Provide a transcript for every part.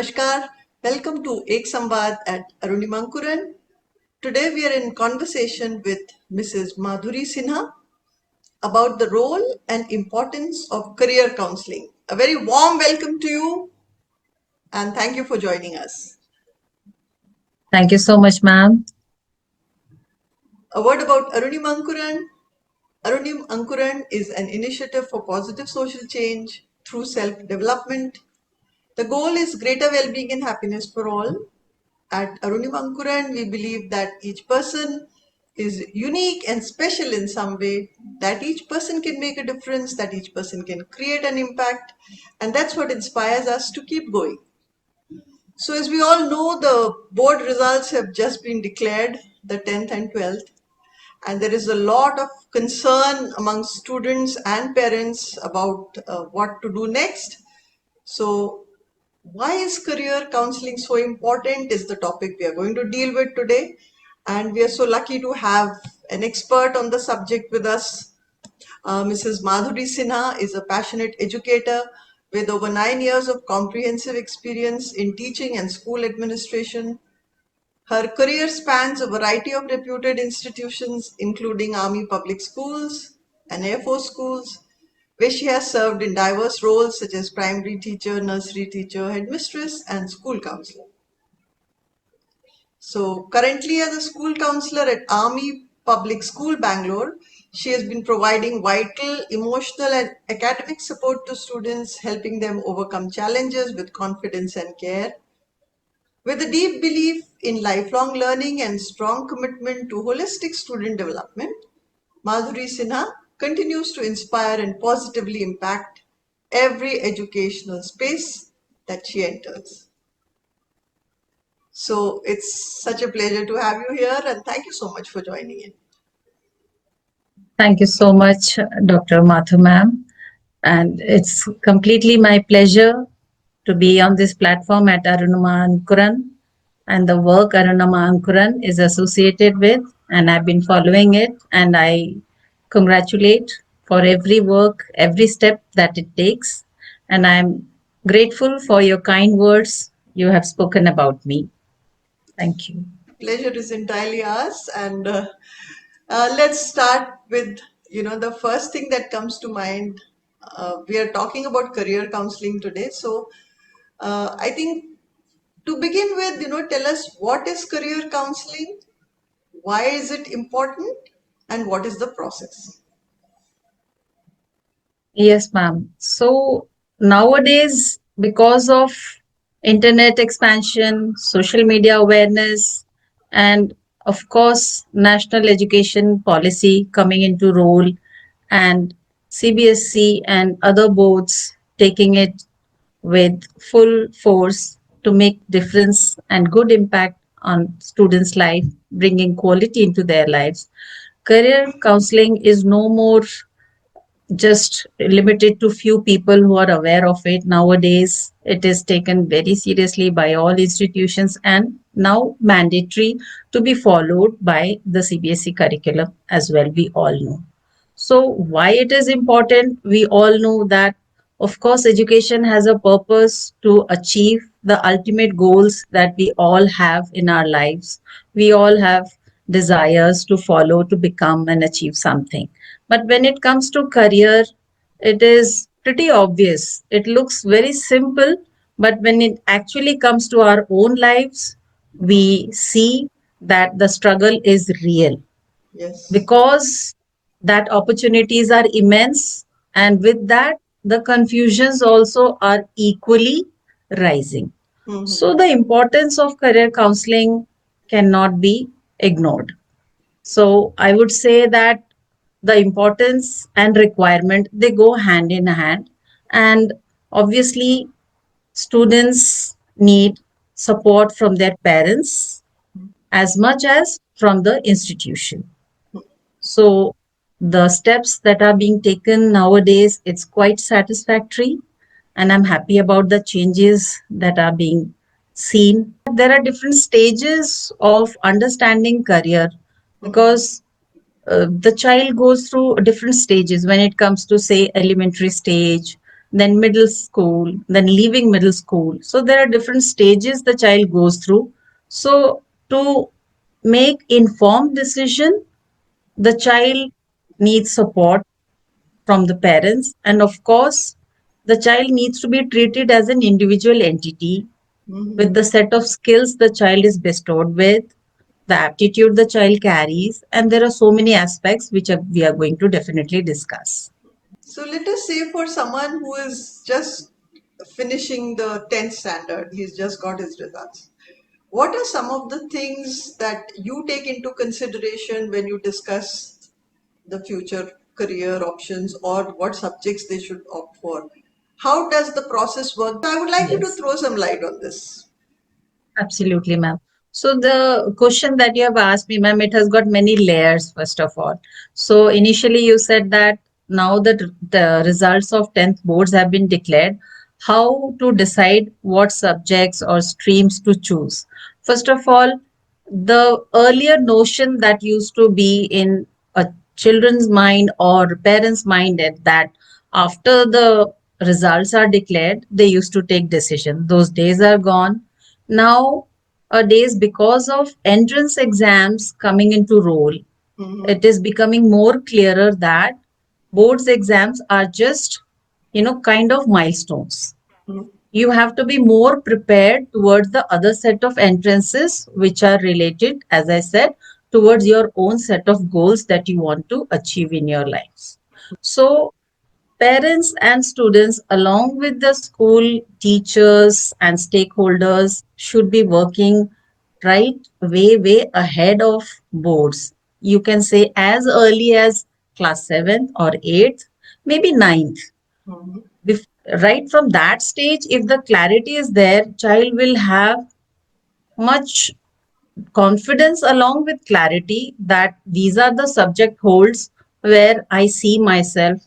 Namaskar. Welcome to Samvaad at Arunima Ankuran. Today we are in conversation with Mrs.Madhuri Sinha about the role and importance of career counseling. A very warm welcome to you and thank you for joining us. Thank you so much, ma'am. A word about Arunima Ankuran. Arunima Ankuran is an initiative for positive social change through self-development. The goal is greater well-being and happiness for all. At Arunima Ankuran, we believe that each person is unique and special in some way, that each person can make a difference, that each person can create an impact, and that's what inspires us to keep going. So as we all know, the board results have just been declared, the 10th and 12th, and there is a lot of concern among students and parents about what to do next. So why is career counseling so important is the topic we are going to deal with today. And we are so lucky to have an expert on the subject with us. Mrs. Madhuri Sinha is a passionate educator with over 9 years of comprehensive experience in teaching and school administration. Her career spans a variety of reputed institutions, including Army Public Schools and Air Force schools, where she has served in diverse roles such as primary teacher, nursery teacher, headmistress, and school counselor. So currently as a school counselor at Army Public School, Bangalore, she has been providing vital, emotional, and academic support to students, helping them overcome challenges with confidence and care. With a deep belief in lifelong learning and strong commitment to holistic student development, Madhuri Sinha continues to inspire and positively impact every educational space that she enters. So it's such a pleasure to have you here and thank you so much for joining in. Thank you so much, Dr. Mathur, ma'am. And it's completely my pleasure to be on this platform at Arunima Ankuran and the work Arunima Ankuran is associated with. And I've been following it. And I congratulate for every work, every step that it takes. And I'm grateful for your kind words you have spoken about me. Thank you. Pleasure is entirely ours. And let's start with, the first thing that comes to mind. We are talking about career counseling today. So I think to begin with, tell us what is career counseling, why is it important, and what is the process? Yes, ma'am. So nowadays, because of internet expansion, social media awareness, and of course, national education policy coming into role, and CBSC and other boards taking it with full force to make difference and good impact on students' life, bringing quality into their lives. Career counseling is no more just limited to few people who are aware of it. Nowadays, it is taken very seriously by all institutions and now mandatory to be followed by the CBSE curriculum as well, we all know. So why it is important? We all know that, of course, education has a purpose to achieve the ultimate goals that we all have in our lives. We all have desires to follow, to become and achieve something. But when it comes to career, it is pretty obvious. It looks very simple, but when it actually comes to our own lives, we see that the struggle is real Yes. because that opportunities are immense, and with that the confusions also are equally rising. So the importance of career counseling cannot be ignored. So I would say that the importance and requirement, they go hand in hand, and obviously students need support from their parents as much as from the institution. So the steps that are being taken nowadays, it's quite satisfactory, and I'm happy about the changes that are being seen. There are different stages of understanding career because the child goes through different stages when it comes to, say, elementary stage, then middle school, then leaving middle school. So there are different stages the child goes through. So to make informed decision, the child needs support from the parents, and of course the child needs to be treated as an individual entity with Mhm. the set of skills the child is bestowed with, the aptitude the child carries, and there are so many aspects which we are going to definitely discuss. So let us say for someone who is just finishing the 10th standard, he's just got his results. What are some of the things that you take into consideration when you discuss the future career options or what subjects they should opt for? How does the process work? I would like you to Yes. throw some light on this. Absolutely, ma'am. So the question that you have asked me, ma'am, it has got many layers, first of all. So initially you said that now that the results of 10th boards have been declared, how to decide what subjects or streams to choose. First of all, the earlier notion that used to be in a children's mind or parents' mind that after the results are declared, they used to take decision. Those days are gone nowadays, because of entrance exams coming into role, Mm-hmm. it is becoming more clearer that boards exams are just, kind of milestones. Mm-hmm. You have to be more prepared towards the other set of entrances which are related, as I said, towards your own set of goals that you want to achieve in your lives. So parents and students, along with the school teachers and stakeholders, should be working right way ahead of boards. You can say as early as class 7th or 8th, maybe ninth. Mm-hmm. Bef- right from that stage, if the clarity is there, child will have much confidence along with clarity that these are the subject holds where I see myself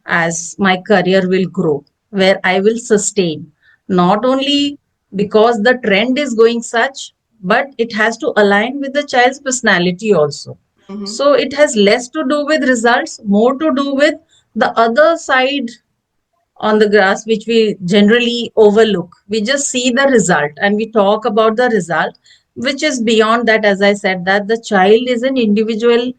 as my career will grow, where I will sustain, not only because the trend is going such, but it has to align with the child's personality also. Mm-hmm. So it has less to do with results, more to do with the other side on the grass, which we generally overlook. We just see the result and we talk about the result, which is beyond that. As I said, that the child is an individual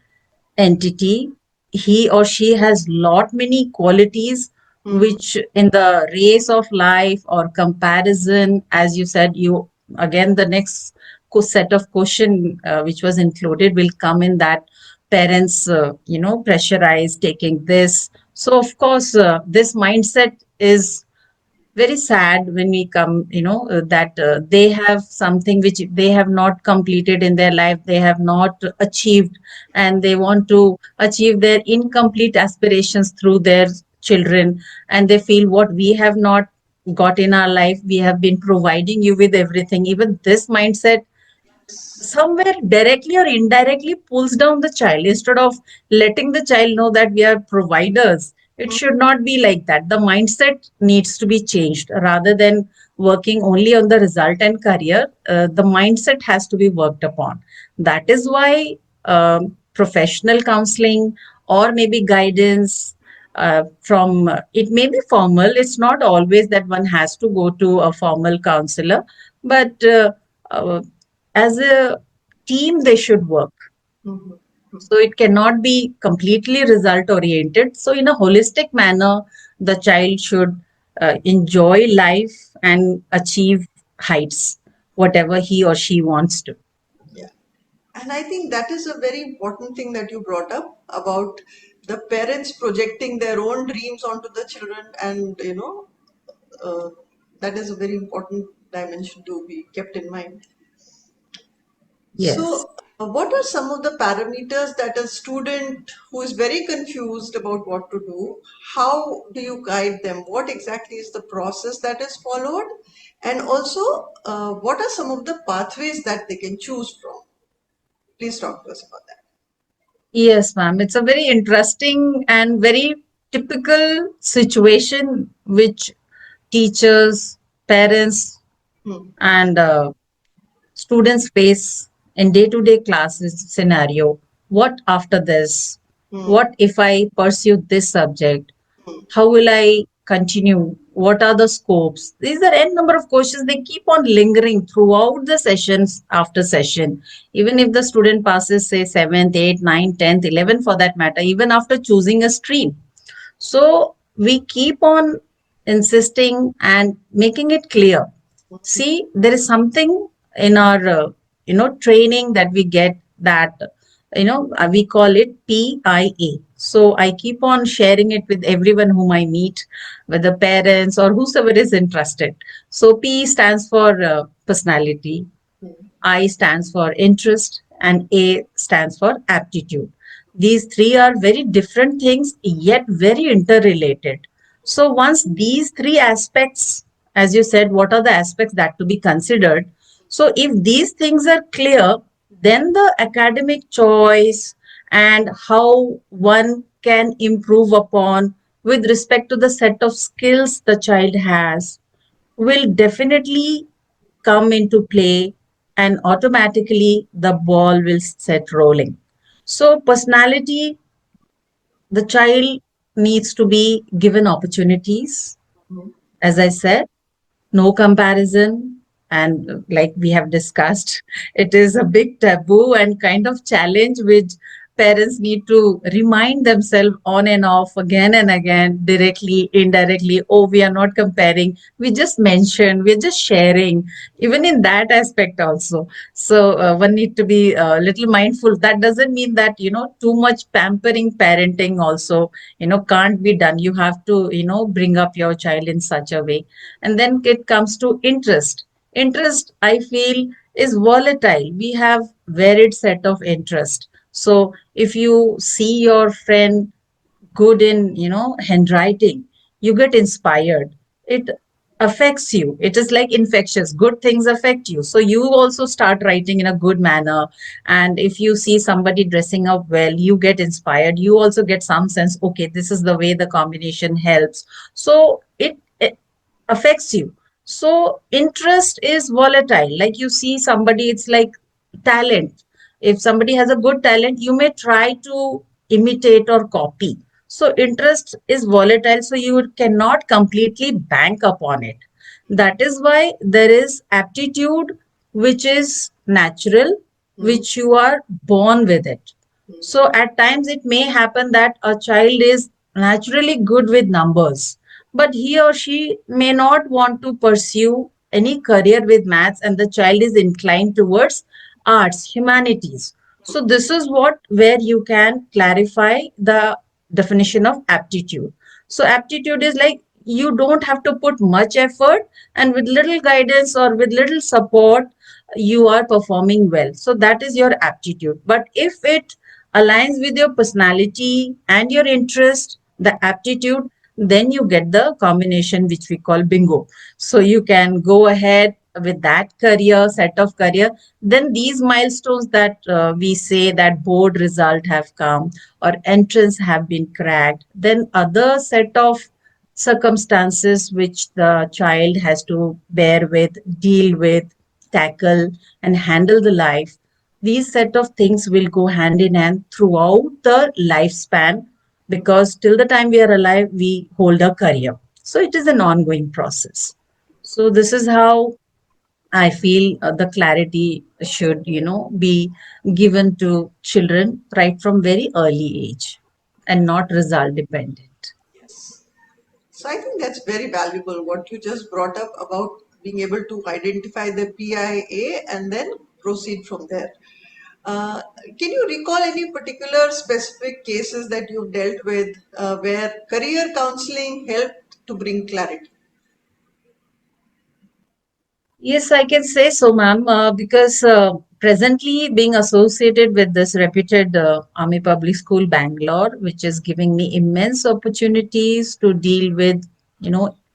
entity. He or she has lot many qualities Mm-hmm. which in the race of life or comparison, as you said, you again the next set of question which was included will come in that parents pressurize taking this. So of course this mindset is very sad when we come, that they have something which they have not completed in their life, they have not achieved, and they want to achieve their incomplete aspirations through their children, and they feel what we have not got in our life, we have been providing you with everything. Even this mindset somewhere directly or indirectly pulls down the child instead of letting the child know that we are providers. It should not be like that. The mindset needs to be changed rather than working only on the result and career. The mindset has to be worked upon. That is why professional counseling or maybe guidance from it may be formal. It's not always that one has to go to a formal counselor, but uh, as a team they should work. Mm-hmm. So it cannot be completely result oriented. So in a holistic manner the child should enjoy life and achieve heights whatever he or she wants to. Yeah. And I think that is a very important thing that you brought up about the parents projecting their own dreams onto the children, and uh, that is a very important dimension to be kept in mind. Yes. So, what are some of the parameters that a student who is very confused about what to do, how do you guide them? What exactly is the process that is followed? And also, what are some of the pathways that they can choose from? Please talk to us about that. Yes, ma'am. It's a very interesting and very typical situation which teachers, parents, Hmm. and students face in day-to-day classes scenario. What after this? Hmm. What if I pursue this subject? Hmm. How will I continue? What are the scopes? These are n number of questions. They keep on lingering throughout the sessions after session. Even if the student passes, say, 7th, 8th, 9th, 10th, 11th for that matter, even after choosing a stream. So we keep on insisting and making it clear. See, there is something in our training that we get that we call it PIA. So I keep on sharing it with everyone whom I meet, whether parents or whosoever is interested. So P stands for personality, I stands for interest, and A stands for aptitude. These three are very different things, yet very interrelated. So, once these three aspects, as you said, what are the aspects that to be considered? So, if these things are clear, then the academic choice and how one can improve upon with respect to the set of skills the child has will definitely come into play, and automatically the ball will set rolling. So, personality, the child needs to be given opportunities. As I said, no comparison. And like we have discussed, it is a big taboo and kind of challenge which parents need to remind themselves on and off again and again, directly, indirectly. Oh, we are not comparing. We just mention, we're just sharing, even in that aspect also. So one need to be a little mindful. That doesn't mean that, too much pampering parenting also, can't be done. You have to, bring up your child in such a way. And then it comes to interest. Interest, I feel, is volatile. We have varied set of interest. So if you see your friend good in handwriting, you get inspired. It affects you. It is like infectious. Good things affect you, so you also start writing in a good manner. And if you see somebody dressing up well, you get inspired. You also get some sense, okay, this is the way the combination helps. So it affects you. So interest is volatile. Like you see somebody, it's like talent. If somebody has a good talent, you may try to imitate or copy. So interest is volatile, so you cannot completely bank upon it. That is why there is aptitude, which is natural, which you are born with it. So at times it may happen that a child is naturally good with numbers, but he or she may not want to pursue any career with maths, and the child is inclined towards arts, humanities. So this is what where you can clarify the definition of aptitude. So aptitude is like you don't have to put much effort, and with little guidance or with little support you are performing well. So that is your aptitude. But if it aligns with your personality and your interest, the aptitude, then you get the combination which we call bingo. So you can go ahead with that career, set of career. Then these milestones that we say that board result have come or entrance have been cracked, then other set of circumstances which the child has to bear with, deal with, tackle, and handle the life. These set of things will go hand in hand throughout the lifespan, because till the time we are alive, we hold a career. So it is an ongoing process. So this is how I feel the clarity should, be given to children right from very early age and not result dependent. Yes. So I think that's very valuable what you just brought up about being able to identify the PIA and then proceed from there. Uh, can you recall any particular specific cases that you've dealt with where career counseling helped to bring clarity? Yes, I can say so, ma'am, because presently being associated with this reputed Army Public School Bangalore, which is giving me immense opportunities to deal with,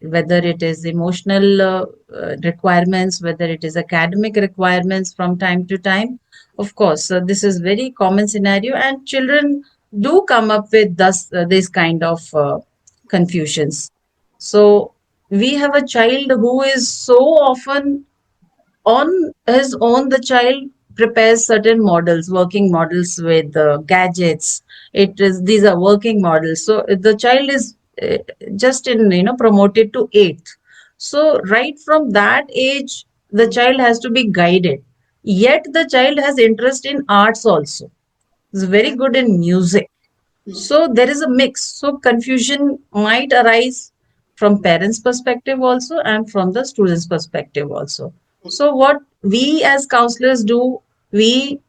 whether it is emotional requirements, whether it is academic requirements from time to time. Of course, this is very common scenario, and children do come up with this kind of confusions. So we have a child who is so often on his own. The child prepares certain models, working models with gadgets. It is, these are working models, so the child is uh, just in promoted to 8th. So right from that age the child has to be guided, yet the child has interest in arts also, is very And good in music. So there is a mix. So confusion might arise from parents' perspective also and from the students' perspective also. So what we as counselors do, we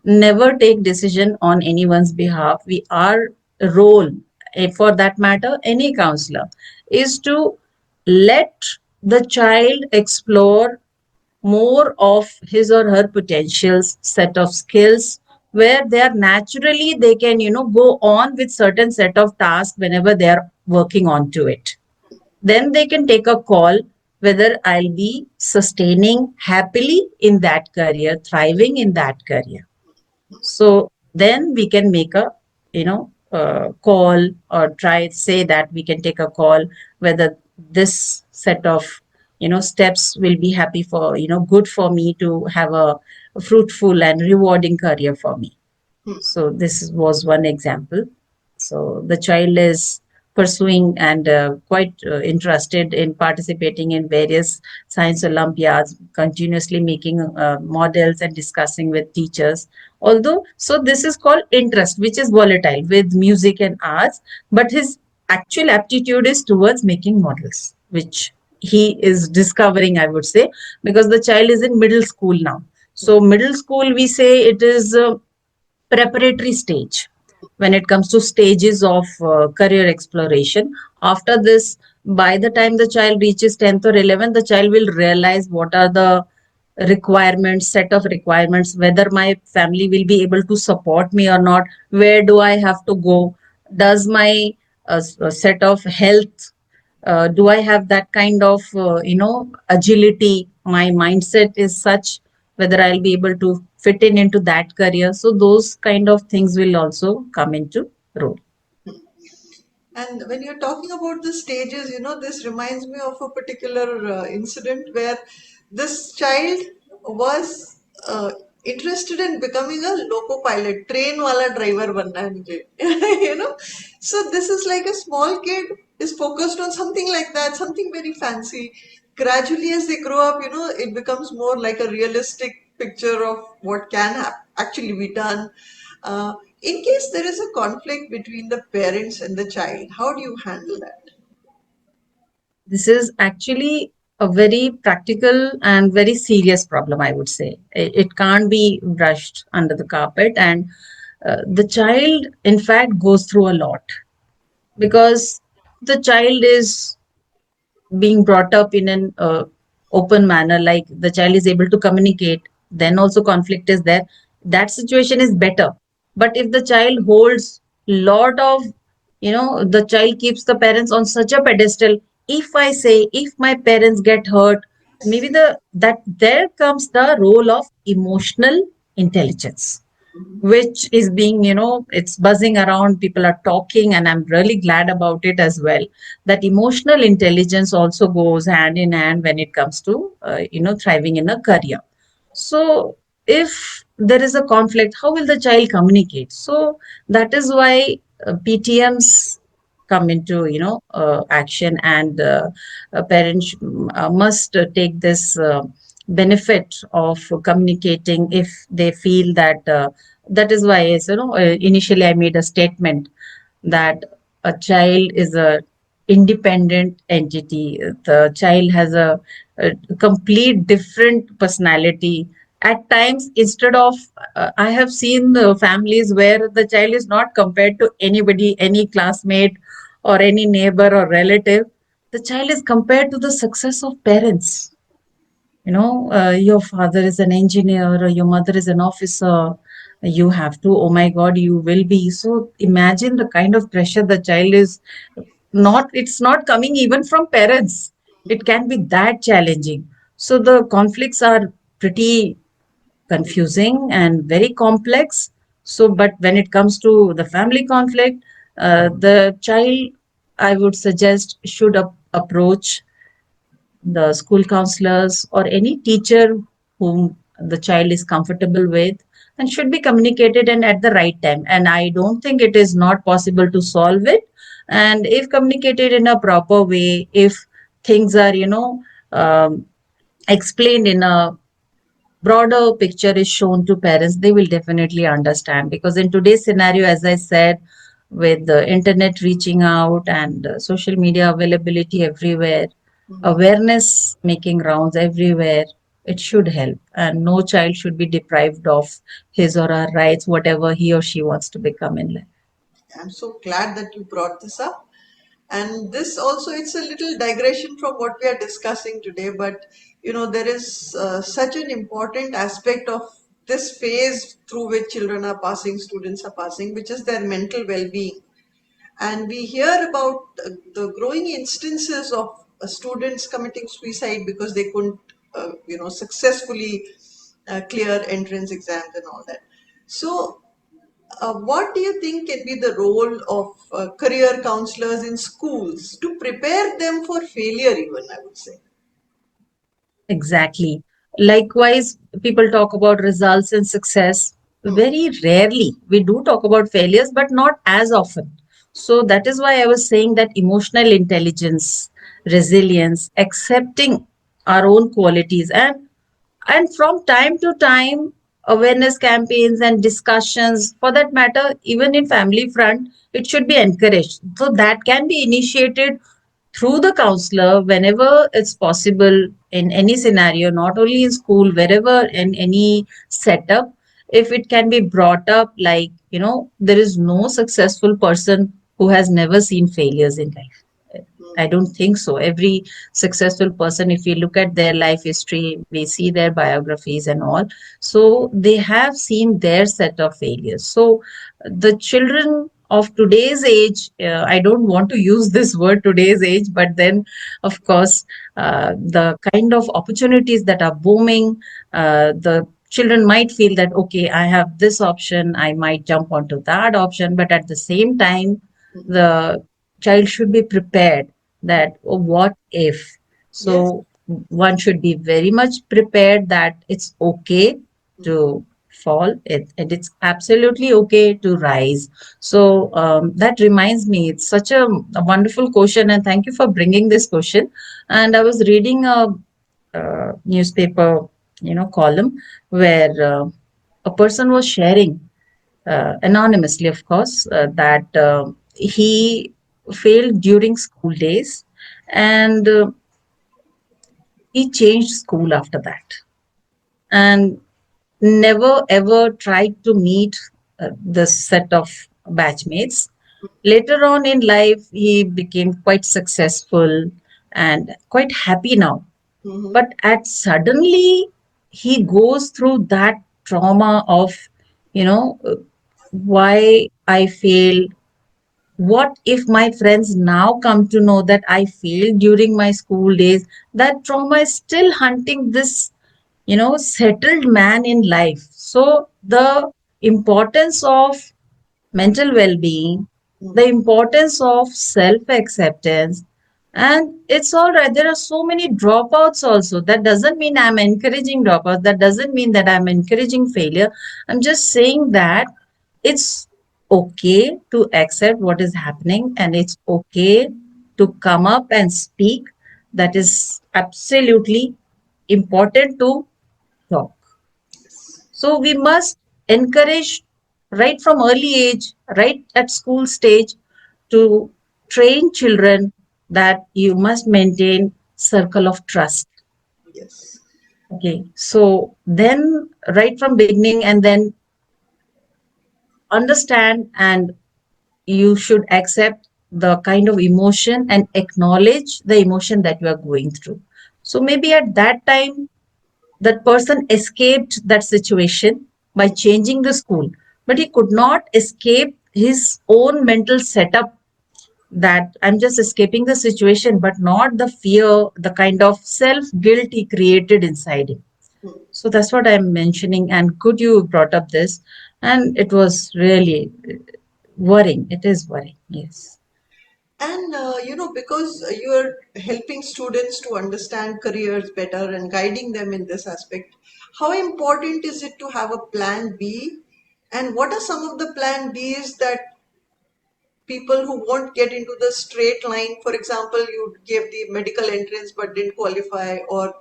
never take decision on anyone's behalf. We our role, for that matter, any counselor, is to let the child explore more of his or her potentials, set of skills, where they are naturally they can go on with certain set of tasks whenever they are working on to it. Then they can take a call whether I'll be sustaining happily in that career, thriving in that career. So then we can make a call, or try say that we can take a call whether this set of steps will be happy for good for me to have a fruitful and rewarding career for me. So this was one example. So the child is pursuing and quite interested in participating in various science olympiads, continuously making models and discussing with teachers. Although, so this is called interest, which is volatile with music and arts, but his actual aptitude is towards making models, which he is discovering, I would say, because the child is in middle school now. So middle school, we say it is preparatory stage when it comes to stages of career exploration. After this, by the time the child reaches 10th or 11th, the child will realize what are the requirements, set of requirements, whether my family will be able to support me or not, where do I have to go, does my set of health, do I have that kind of agility, my mindset is such whether I'll be able to fit in into that career. So those kind of things will also come into role. And when you're talking about the stages, this reminds me of a particular incident where this child was interested in becoming a loco pilot, train wala driver banna hai mujhe. So this is like a small kid is focused on something like that, something very fancy. Gradually, as they grow up, it becomes more like a realistic picture of what can actually be done. Uh, in case there is a conflict between the parents and the child, how do you handle that? This is actually a very practical and very serious problem, I would say. It can't be brushed under the carpet. And the child, in fact, goes through a lot, because the child is being brought up in an open manner, like the child is able to communicate, then also conflict is there, that situation is better. But if the child holds lot of, the child keeps the parents on such a pedestal, if I say, if my parents get hurt, maybe that there comes the role of emotional intelligence, which is being, it's buzzing around, people are talking, and I'm really glad about it as well, that emotional intelligence also goes hand in hand when it comes to thriving in a career. So if there is a conflict, how will the child communicate? So that is why PTMs come into action, and parents must take this benefit of communicating if they feel that that is why, as initially I made a statement that a child is a independent entity. The child has a complete different personality. At times, instead of, I have seen families where the child is not compared to anybody, any classmate or any neighbor or relative. The child is compared to the success of parents. Your father is an engineer, or your mother is an officer, you have to, oh my god, you will be. So imagine the kind of pressure the child is not, it's not coming even from parents, it can be that challenging. So the conflicts are pretty confusing and very complex. So but when it comes to the family conflict, the child, I would suggest, should approach the school counselors or any teacher whom the child is comfortable with, and should be communicated and at the right time. And I don't think it is not possible to solve it. And if communicated in a proper way, if things are, um, explained in a broader picture is shown to parents, they will definitely understand. Because in today's scenario, as I said, with the internet reaching out and social media availability everywhere, Mhm. awareness making rounds everywhere, it should help. And no child should be deprived of his or her rights, whatever he or she wants to become in life. I'm so glad that you brought this up. And this also, it's a little digression from what we are discussing today, but there is such an important aspect of this phase through which children are passing, students are passing, which is their mental well-being. And we hear about the growing instances of students committing suicide because they couldn't, successfully clear entrance exams and all that. So, what do you think can be the role of career counselors in schools to prepare them for failure, even, I would say? Exactly. Likewise, people talk about results and success. Hmm. Very rarely we do talk about failures, but not as often. So that is why I was saying that emotional intelligence, resilience, accepting our own qualities, and from time to time, awareness campaigns and discussions, for that matter, even in family front, it should be encouraged. So that can be initiated through the counselor whenever it's possible, in any scenario, not only in school, wherever, in any setup. If it can be brought up, like, there is no successful person who has never seen failures in life. I Hmm. don't think so. Every successful person, if we look at their life history, we see their biographies and all. So they have seen their set of failures. So the children of today's age, I don't want to use this word today's age, but then, of course, the kind of opportunities that are booming, the children might feel that, okay, I have this option, I might jump onto that option, but at the same time, Hmm. the child should be prepared that, oh, what if. Yes. So one should be very much prepared that it's okay to fall, and it's absolutely okay to rise. So that reminds me, it's such a wonderful question, and thank you for bringing this question. And I was reading a newspaper, column, where a person was sharing, anonymously, of course, that he failed during school days, and he changed school after that, and never ever tried to meet this set of batchmates. Later on in life, he became quite successful and quite happy now. Hmm. But at suddenly, he goes through that trauma of, why I failed. What if my friends now come to know that I failed during my school days? That trauma is still hunting this, settled man in life. So the importance of mental well-being, the importance of self-acceptance, and it's all right. There are so many dropouts also. That doesn't mean I'm encouraging dropouts. That doesn't mean that I'm encouraging failure. I'm just saying that it's okay to accept what is happening, and it's okay to come up and speak. That is absolutely important to talk. So we must encourage right from early age, right at school stage, to train children that you must maintain circle of trust. Yes. Okay. So then right from beginning, and then understand, and you should accept the kind of emotion and acknowledge the emotion that you are going through. So maybe at that time, that person escaped that situation by changing the school, but he could not escape his own mental setup, that I'm just escaping the situation, but not the fear, the kind of self guilt he created inside him. So that's what I'm mentioning. And good you brought up this, and it was really worrying. It is worrying. Yes. And because you're helping students to understand careers better and guiding them in this aspect, how important is it to have a plan B? And what are some of the plan Bs that people who won't get into the straight line. For example, you gave the medical entrance but didn't qualify, or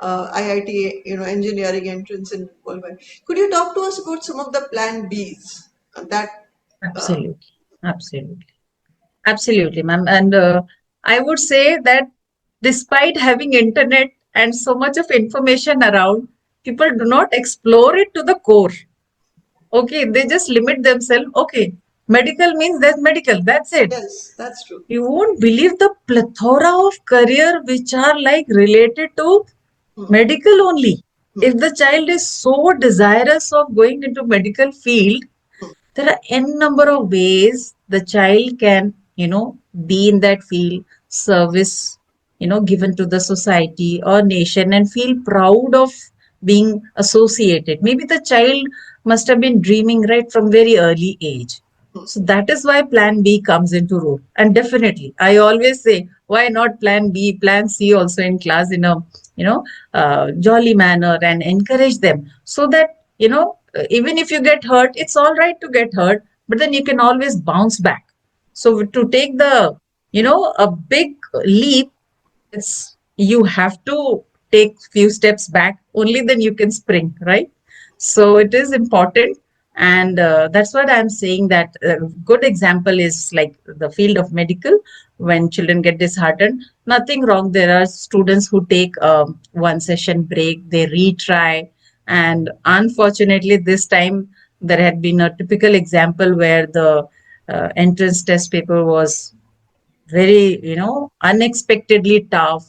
IIT, engineering entrance and qualify. Could you talk to us about some of the plan Bs that? Uh, Absolutely. Absolutely. Absolutely, ma'am. And I would say that despite having internet and so much of information around, people do not explore it to the core. Okay, they just limit themselves. Okay, medical means there's medical. That's it. yes, that's true. You won't believe the plethora of career which are like related to Hmm, medical only. hmm, If the child is so desirous of going into medical field, hmm, there are n number of ways the child can, be in that field, service, given to the society or nation, and feel proud of being associated. Maybe the child must have been dreaming right from very early age. hmm. So that is why plan B comes into role. And definitely, I always say, why not plan B, plan C also in class in a, jolly manner, and encourage them so that, even if you get hurt, it's all right to get hurt, but then you can always bounce back. So to take the, a big leap, it's you have to take few steps back, only then you can spring, right? So it is important. And that's what I'm saying, that a good example is like the field of medical. When children get disheartened, nothing wrong. There are students who take one session break, they retry. And unfortunately this time there had been a typical example where the entrance test paper was very, unexpectedly tough.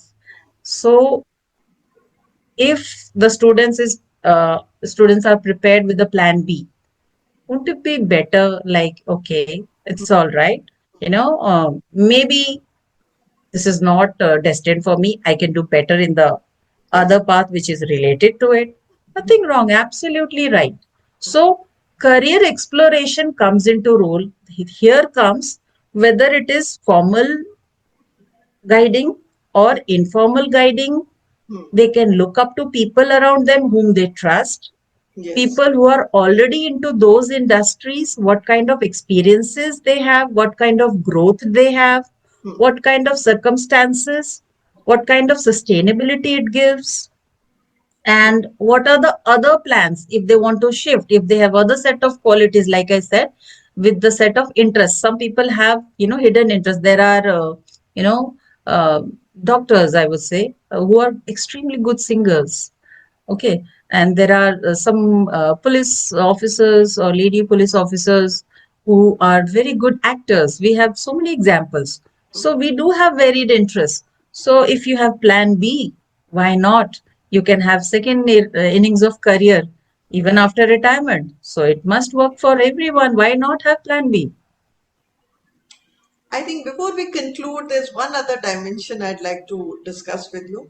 So if the students are prepared with the plan B, wouldn't it be better, like, okay, it's all right, maybe this is not destined for me, I can do better in the Yes. other path which is related to it. Nothing wrong, absolutely right. So career exploration comes into role. Here comes whether it is formal guiding or informal guiding. Hmm. They can look up to people around them whom they trust, Yes. people who are already into those industries, what kind of experiences they have, what kind of growth they have, Hmm. what kind of circumstances, what kind of sustainability it gives, and what are the other plans if they want to shift, if they have other set of qualities, like I said, with the set of interests. Some people have, hidden interests. There are you know uh, doctors, I would say, who are extremely good singers. Okay. And there are some police officers or lady police officers who are very good actors. We have so many examples. So we do have varied interests. So if you have plan B, why not? You can have second innings of career even after retirement. So it must work for everyone. Why not have plan B? I think before we conclude, there's one other dimension I'd like to discuss with you,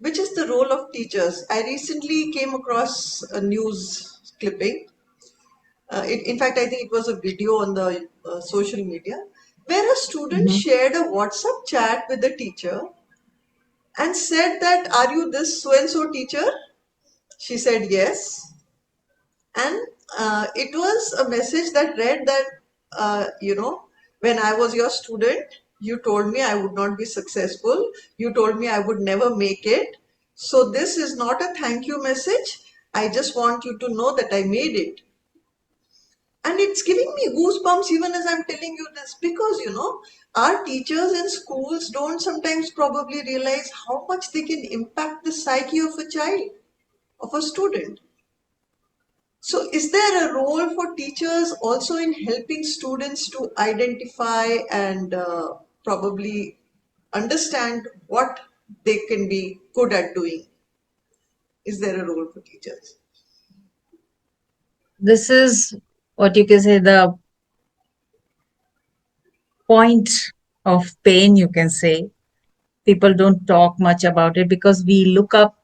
which is the role of teachers. I recently came across a news clipping. In fact, I think it was a video on the social media where a student Mhm. shared a WhatsApp chat with the teacher and said that, "Are you this so and so teacher?" She said yes. And it was a message that read that, when I was your student, you told me I would not be successful. You told me I would never make it. So this is not a thank you message. I just want you to know that I made it. And it's giving me goosebumps even as I'm telling you this, because, our teachers in schools don't sometimes probably realize how much they can impact the psyche of a child, of a student. So, is there a role for teachers also in helping students to identify and probably understand what they can be good at doing? Is there a role for teachers? This is what you can say, the point of pain, you can say. People don't talk much about it because we look up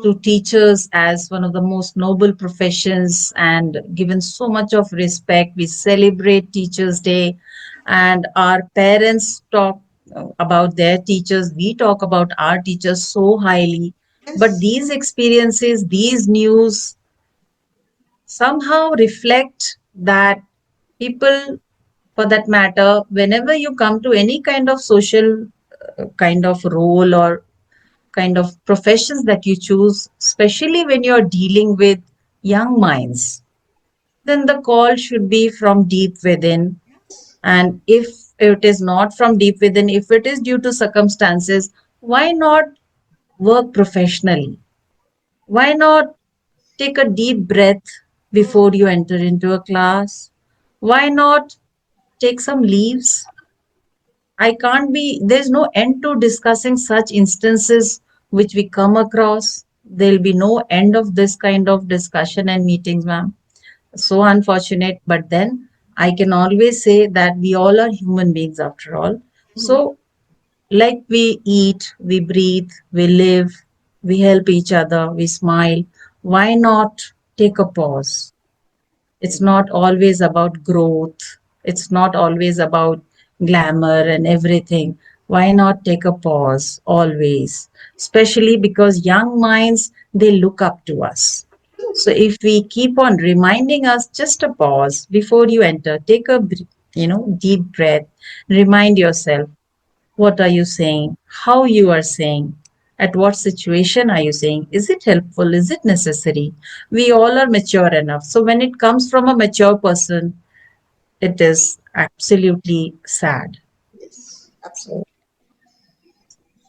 to teachers as one of the most noble professions and given so much of respect. We celebrate Teachers Day, and our parents talk about their teachers. We talk about our teachers so highly. But Yes. these experiences, these news somehow reflect that people for that matter, whenever you come to any kind of social kind of role or kind of professions that you choose, especially when you're dealing with young minds, then the call should be from deep within. And if it is not from deep within, if it is due to circumstances, why not work professionally? Why not take a deep breath before you enter into a class? Why not take some leaves? I can't be, there's no end to discussing such instances which we come across. There'll be no end of this kind of discussion and meetings, ma'am. So unfortunate, but then I can always say that we all are human beings after all. So, like we eat, we breathe, we live, we help each other, we smile. Why not take a pause? It's not always about growth. It's not always about glamour and everything. Why not take a pause always? Especially because young minds, they look up to us. So if we keep on reminding us just a pause before you enter, take a deep breath, remind yourself what are you saying, how you are saying, at what situation are you saying, is it helpful, is it necessary? We all are mature enough. So when it comes from a mature person, it is absolutely sad. Yes, So absolutely.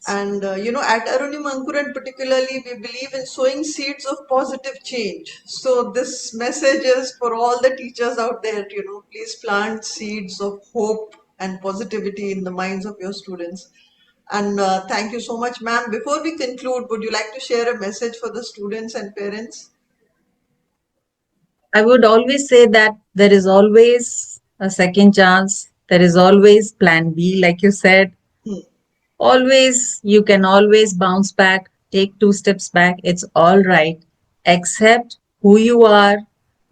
And at Arunima Ankuran particularly, we believe in sowing seeds of positive change. So this message is for all the teachers out there. Please plant seeds of hope and positivity in the minds of your students. And thank you so much, ma'am. Before we conclude, would you like to share a message for the students and parents? I would always say that there is always a second chance. There is always plan B, like you said. Hmm. Always, you can always bounce back, take two steps back. It's all right. Accept who you are,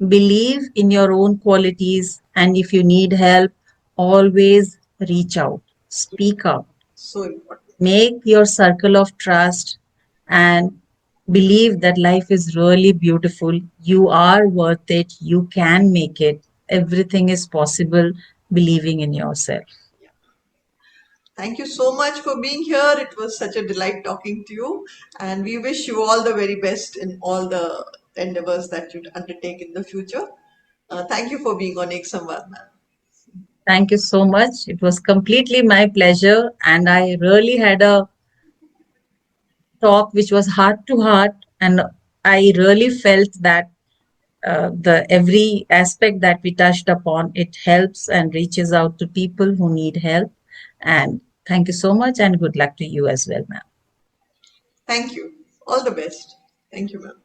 believe in your own qualities, and if you need help, always reach out, speak out, So important. make your circle of trust, and believe that life is really beautiful. You are worth it. You can make it. Everything is possible, believing in yourself. Thank you so much for being here. It was such a delight talking to you, and we wish you all the very best in all the endeavors that you undertake in the future. Thank you for being on Ek Samvad, ma'am. Thank you so much. It was completely my pleasure, and I really had a talk which was heart to heart, and I really felt that the every aspect that we touched upon, it helps and reaches out to people who need help. And thank you so much, and good luck to you as well, ma'am. Thank you. All the best. Thank you, ma'am.